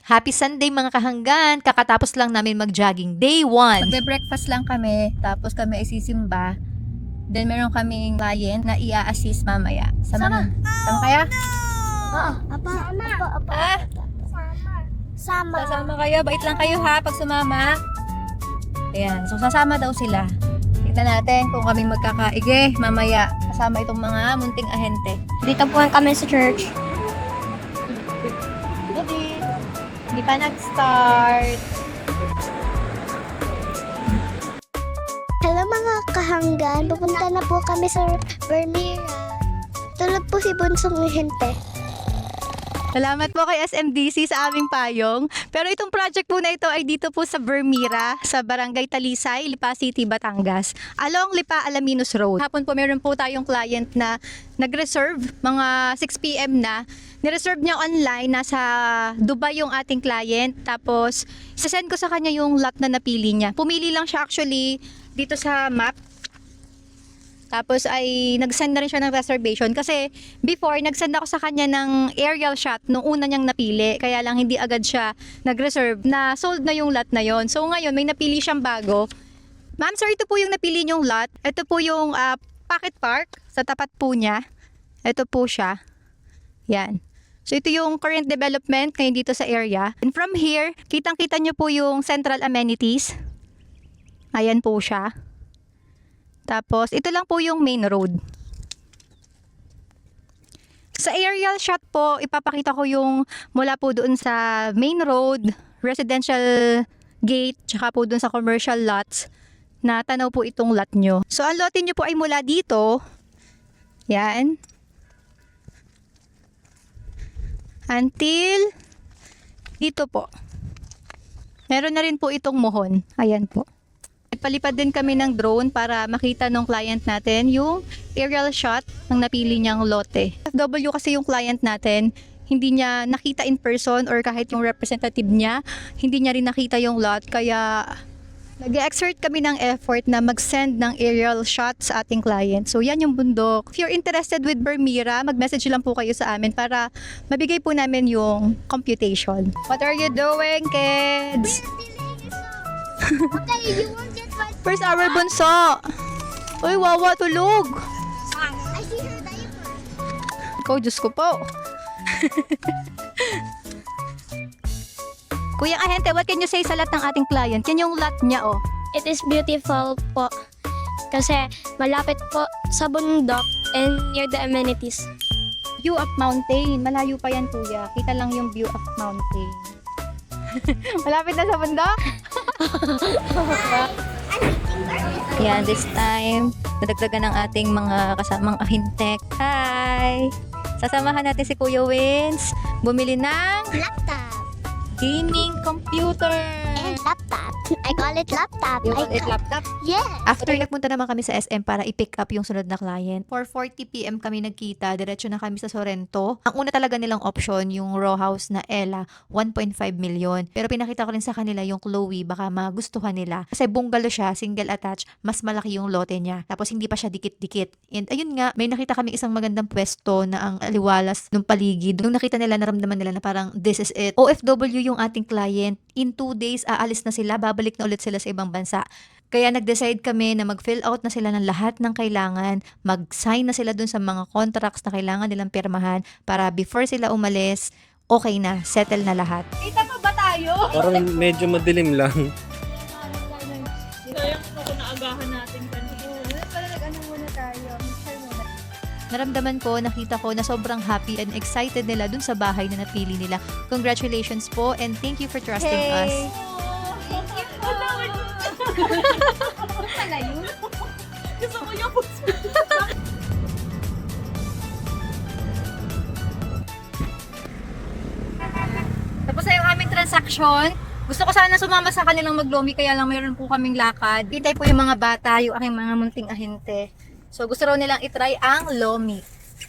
Happy Sunday mga kahanggan! Kakatapos lang namin mag-jogging. Day 1. Magbe-breakfast lang kami, tapos kami ay sisimba. Then meron kaming client na i-assist mamaya. Sama kaya? Oo. Apa. Sama. Sasama kayo. Bait lang kayo ha pag sumama. Ayan. So sasama daw sila. Tignan natin kung kami magkakaige mamaya. Kasama itong mga munting ahente. Dito po kami sa church. Hindi pa nag-start. Hello mga kahanggan, pupunta na po kami sa Vermeer. Tulog po si Bunsong Hente. Salamat po kay SMDC sa aming payong. Pero itong project po na ito ay dito po sa Vermeer, sa Barangay Talisay, Lipa City, Batangas. Along Lipa Alaminos Road. Hapon po meron po tayong client na nag-reserve mga 6 PM na. Nireserve niya online, nasa Dubai yung ating client. Tapos, isasend ko sa kanya yung lot na napili niya. Pumili lang siya actually dito sa map. Tapos ay nag-send na rin siya ng reservation kasi before nag-send ako sa kanya ng aerial shot nung una niyang napili, kaya lang hindi agad siya nag-reserve na sold na yung lot na yon. So ngayon may napili siyang bago. Ma'am sir, ito po yung napili niyong lot. Ito po yung Pocket Park sa tapat po niya. Ito po siya. Yan. So ito yung current development ngayon dito sa area. And from here, kitang-kita niyo po yung central amenities. Ayan po siya. Tapos, ito lang po yung main road. Sa aerial shot po, ipapakita ko yung mula po doon sa main road, residential gate, tsaka po doon sa commercial lots, na tanaw po itong lot nyo. So, ang lotin nyo po ay mula dito. Yan. Until dito po. Meron na rin po itong mohon. Ayan po. Nagpalipad din kami ng drone para makita ng client natin yung aerial shot ng napili niyang lote. FW kasi yung client natin, hindi niya nakita in person or kahit yung representative niya, hindi niya rin nakita yung lot. Kaya nag-exert kami ng effort na mag-send ng aerial shot sa ating client. So yan yung bundok. If you're interested with Vermeer, mag-message lang po kayo sa amin para mabigay po namin yung computation. What are you doing, kids? Okay, you won't get my... First hour bunso. Uy, wawa, tulog. I see her diaper. Ikaw, Diyos ko po. Kuya Ahente, what can you say sa lot ng ating client? Yan yung lot niya, oh. It is beautiful po kasi malapit po sa bundok and near the amenities. View of mountain. Malayo pa yan, kuya. Kita lang yung view of mountain. Malapit na sa bundok? Yan, this time, nadagdagan ng ating mga kasamang ahintek. Hi! Sasamahan natin si Kuya Wins bumili ng Laptop. gaming computer. And laptop. I call it laptop. You want it laptop? Yes. After nagpunta naman kami sa SM para i-pick up yung sunod na client. 4:40 PM kami nagkita, diretso na kami sa Sorrento. Ang una talaga nilang option, yung row house na Ella, 1.5 million. Pero pinakita ko rin sa kanila yung Chloe, baka magustuhan nila. Kasi bungalow siya, single attached, mas malaki yung lote niya. Tapos hindi pa siya dikit-dikit. And ayun nga, may nakita kami isang magandang pwesto na ang aliwalas ng paligid. Nung nakita nila, naramdaman nila na parang this is it. OFW yung ating client. In 2 days, aalis na sila, babalik na ulit sila sa ibang bansa. Kaya nag-decide kami na mag-fill out na sila ng lahat ng kailangan, mag-sign na sila dun sa mga contracts na kailangan nilang pirmahan para before sila umalis, okay na, settle na lahat. Kita mo ba tayo? Parang medyo madilim lang. Sayang mo kung naagahan natin kanina. Pala nag-ano muna tayo. Share muna. Naramdaman ko, nakita ko na sobrang happy and excited nila dun sa bahay na napili nila. Congratulations po and thank you for trusting us. Thank you po. Pala yun? Gusto mo yung puso. Tapos na yung aming transaction. Gusto ko sana sumama sa kanilang maglomi, kaya lang mayroon po kaming lakad. Hintay po yung mga bata, yung aking mga munting ahente. So gusto raw nilang itry ang lomi.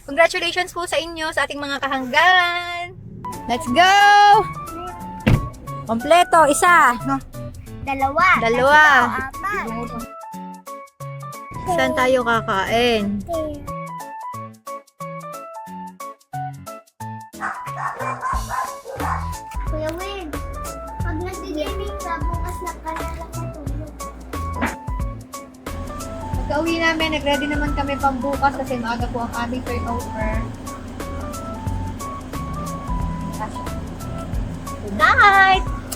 Congratulations po sa inyo, sa ating mga kahanggan! Let's go! Kompleto, isa. Dalawa. Dalawa. Apat. Saan tayo kakain? Kuya Win, nakalalang matulog. Pagka-uwi namin, nag-ready naman kami pambukas kasi maaga po ang aming turnover. Good night!